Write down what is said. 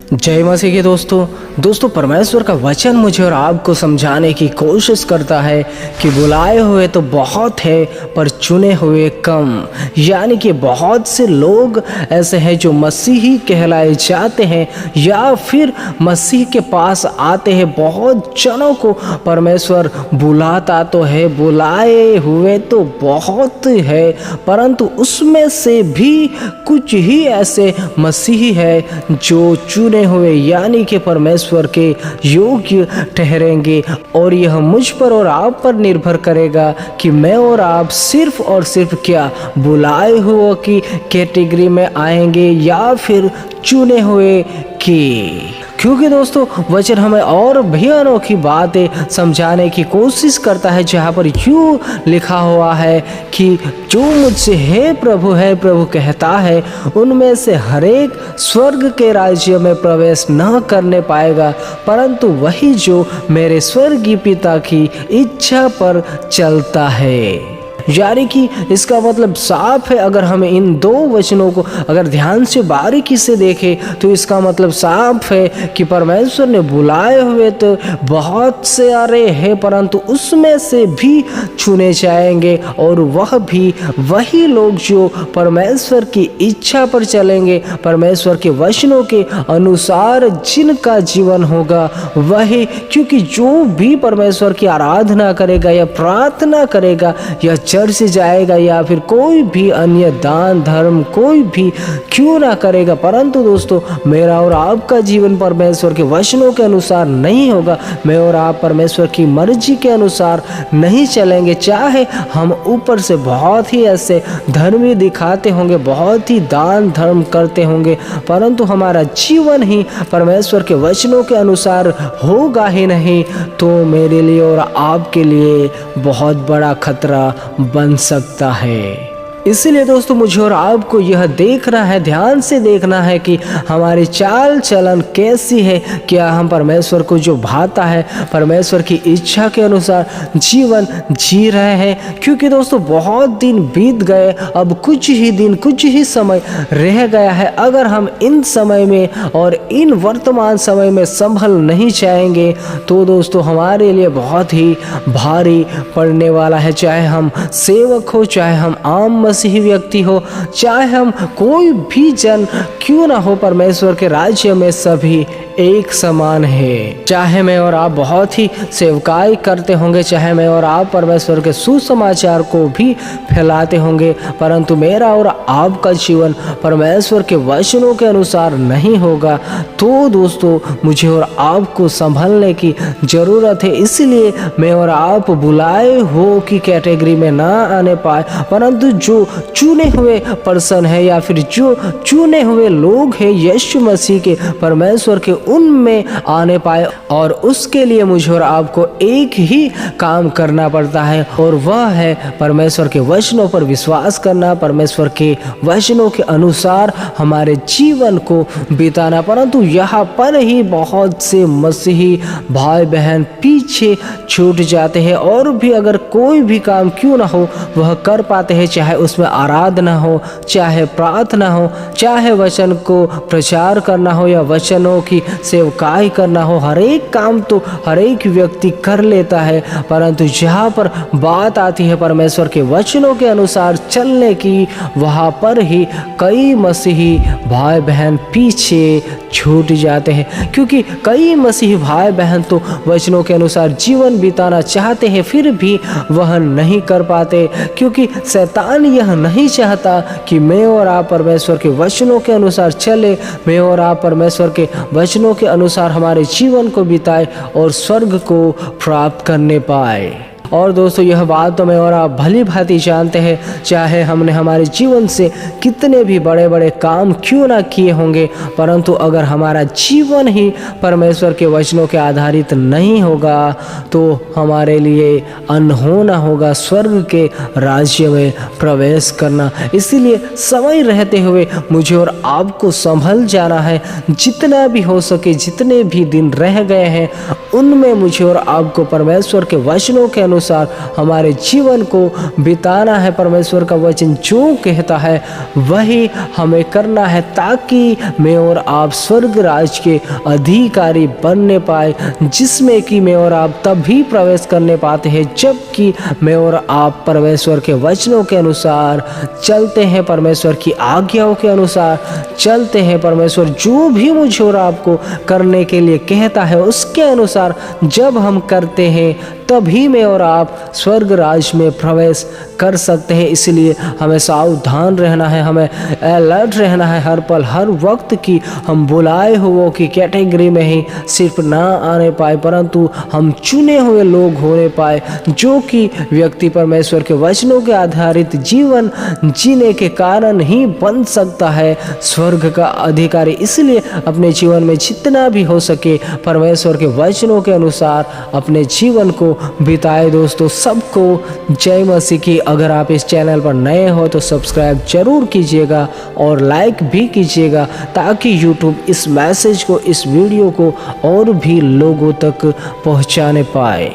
जय मसीह के दोस्तों परमेश्वर का वचन मुझे और आपको समझाने की कोशिश करता है कि बुलाए हुए तो बहुत है पर चुने हुए कम। यानी कि बहुत से लोग ऐसे हैं जो मसीही कहलाए जाते हैं या फिर मसीह के पास आते हैं। बहुत जनों को परमेश्वर बुलाता तो है, बुलाए हुए तो बहुत है, परंतु उसमें से भी कुछ ही ऐसे मसीही है जो चुने हुए यानी कि परमेश्वर के योग्य ठहरेंगे। और यह मुझ पर और आप पर निर्भर करेगा कि मैं और आप सिर्फ और सिर्फ क्या बुलाए हुए की कैटेगरी में आएंगे या फिर चुने हुए की। क्योंकि दोस्तों वचन हमें और भी अनोखी बातें समझाने की कोशिश करता है, जहाँ पर यूँ लिखा हुआ है कि जो मुझसे है प्रभु कहता है उनमें से हरेक स्वर्ग के राज्य में प्रवेश न करने पाएगा, परंतु वही जो मेरे स्वर्गीय पिता की इच्छा पर चलता है। यानी कि इसका मतलब साफ है। अगर हम इन दो वचनों को अगर ध्यान से बारीकी से देखें तो इसका मतलब साफ है कि परमेश्वर ने बुलाए हुए तो बहुत से आ रहे हैं, परंतु उसमें से भी चुने जाएंगे और वह भी वही लोग जो परमेश्वर की इच्छा पर चलेंगे, परमेश्वर के वचनों के अनुसार जिनका जीवन होगा वही। क्योंकि जो भी परमेश्वर की आराधना करेगा या प्रार्थना करेगा या चर्च जाएगा या फिर कोई भी अन्य दान धर्म कोई भी क्यों ना करेगा, परंतु दोस्तों मेरा और आपका जीवन परमेश्वर के वचनों के अनुसार नहीं होगा। मैं और आप परमेश्वर की मर्जी के अनुसार नहीं चलेंगे। चाहे हम ऊपर से बहुत ही ऐसे धर्मी दिखाते होंगे, बहुत ही दान धर्म करते होंगे, परंतु हमारा जीवन ही परमेश्वर के वचनों के अनुसार होगा ही नहीं, तो मेरे लिए और आपके लिए बहुत बड़ा खतरा बन सकता है। इसीलिए दोस्तों मुझे और आपको यह देखना है, ध्यान से देखना है कि हमारी चाल चलन कैसी है। क्या हम परमेश्वर को जो भाता है, परमेश्वर की इच्छा के अनुसार जीवन जी रहे हैं। क्योंकि दोस्तों बहुत दिन बीत गए, अब कुछ ही दिन कुछ ही समय रह गया है। अगर हम इन समय में और इन वर्तमान समय में संभल नहीं जाएंगे तो दोस्तों हमारे लिए बहुत ही भारी पड़ने वाला है। चाहे हम सेवक हो, चाहे हम आम मसीही व्यक्ति हो, चाहे हम कोई भी जन क्यों ना हो, परमेश्वर के राज्य में सभी एक समान है। चाहे मैं और आप बहुत ही सेवकाई करते होंगे, चाहे मैं और आप परमेश्वर के सुसमाचार को भी फैलाते होंगे, परंतु मेरा और आपका जीवन परमेश्वर के वचनों के अनुसार नहीं होगा, तो दोस्तों मुझे और आपको संभलने की ज़रूरत है। इसलिए मैं और आप बुलाए हो की कैटेगरी में ना आने पाए, परंतु जो चुने हुए पर्सन है या फिर जो चुने हुए लोग हैं यीशु मसीह के, परमेश्वर के, उनमें आने पाए। और उसके लिए मुझे और आपको एक ही काम करना पड़ता है और वह है परमेश्वर के वचनों पर विश्वास करना, परमेश्वर के वचनों के अनुसार हमारे जीवन को बिताना। परंतु यहाँ पर ही बहुत से मसीही भाई बहन पीछे छूट जाते हैं और भी अगर कोई भी काम क्यों ना हो वह कर पाते हैं, चाहे उसमें आराधना हो, चाहे प्रार्थना हो, चाहे वचन को प्रचार करना हो या वचनों की सेवकाई करना हो। हर एक काम तो हर एक व्यक्ति कर लेता है, परंतु जहाँ पर बात आती है परमेश्वर के वचनों के अनुसार चलने की, वहाँ पर ही कई मसीही भाई बहन पीछे छूट जाते हैं। क्योंकि कई मसीही भाई बहन तो वचनों के अनुसार जीवन बिताना चाहते हैं फिर भी वह नहीं कर पाते, क्योंकि शैतान यह नहीं चाहता कि मैं और आप परमेश्वर के वचनों के अनुसार चले, मैं और आप परमेश्वर के वचनों के अनुसार हमारे जीवन को बिताए और स्वर्ग को प्राप्त करने पाए। और दोस्तों यह बात तो मैं और आप भली भांति जानते हैं, चाहे हमने हमारे जीवन से कितने भी बड़े बड़े काम क्यों ना किए होंगे, परंतु अगर हमारा जीवन ही परमेश्वर के वचनों के आधारित नहीं होगा तो हमारे लिए अनहोना होगा स्वर्ग के राज्य में प्रवेश करना। इसीलिए समय रहते हुए मुझे और आपको संभल जाना है। जितना भी हो सके, जितने भी दिन रह गए हैं उनमें मुझे और आपको परमेश्वर के वचनों के अनुसार हमारे जीवन को बिताना है। परमेश्वर का वचन जो कहता है वही हमें करना है, ताकि मैं और आप स्वर्ग राज के अधिकारी बनने पाए, जिसमें कि मैं और आप तभी प्रवेश करने पाते हैं जबकि मैं और आप परमेश्वर के वचनों के अनुसार चलते हैं, परमेश्वर की आज्ञाओं के अनुसार चलते हैं। परमेश्वर जो भी मुझे और आपको करने के लिए कहता है उसके अनुसार जब हम करते हैं तभी मैं और आप स्वर्ग राज में प्रवेश कर सकते हैं। इसलिए हमें सावधान रहना है, हमें अलर्ट रहना है हर पल हर वक्त की हम बुलाए हुओं की कैटेगरी में ही सिर्फ ना आने पाए, परंतु हम चुने हुए लोग होने पाए, जो कि व्यक्ति परमेश्वर के वचनों के आधारित जीवन जीने के कारण ही बन सकता है स्वर्ग का अधिकारी। इसलिए अपने जीवन में जितना भी हो सके परमेश्वर के वचनों के अनुसार अपने जीवन को बिताए। दोस्तों, सबको जय मसीह की। अगर आप इस चैनल पर नए हो तो सब्सक्राइब जरूर कीजिएगा और लाइक भी कीजिएगा, ताकि यूट्यूब इस मैसेज को, इस वीडियो को और भी लोगों तक पहुंचाने पाए।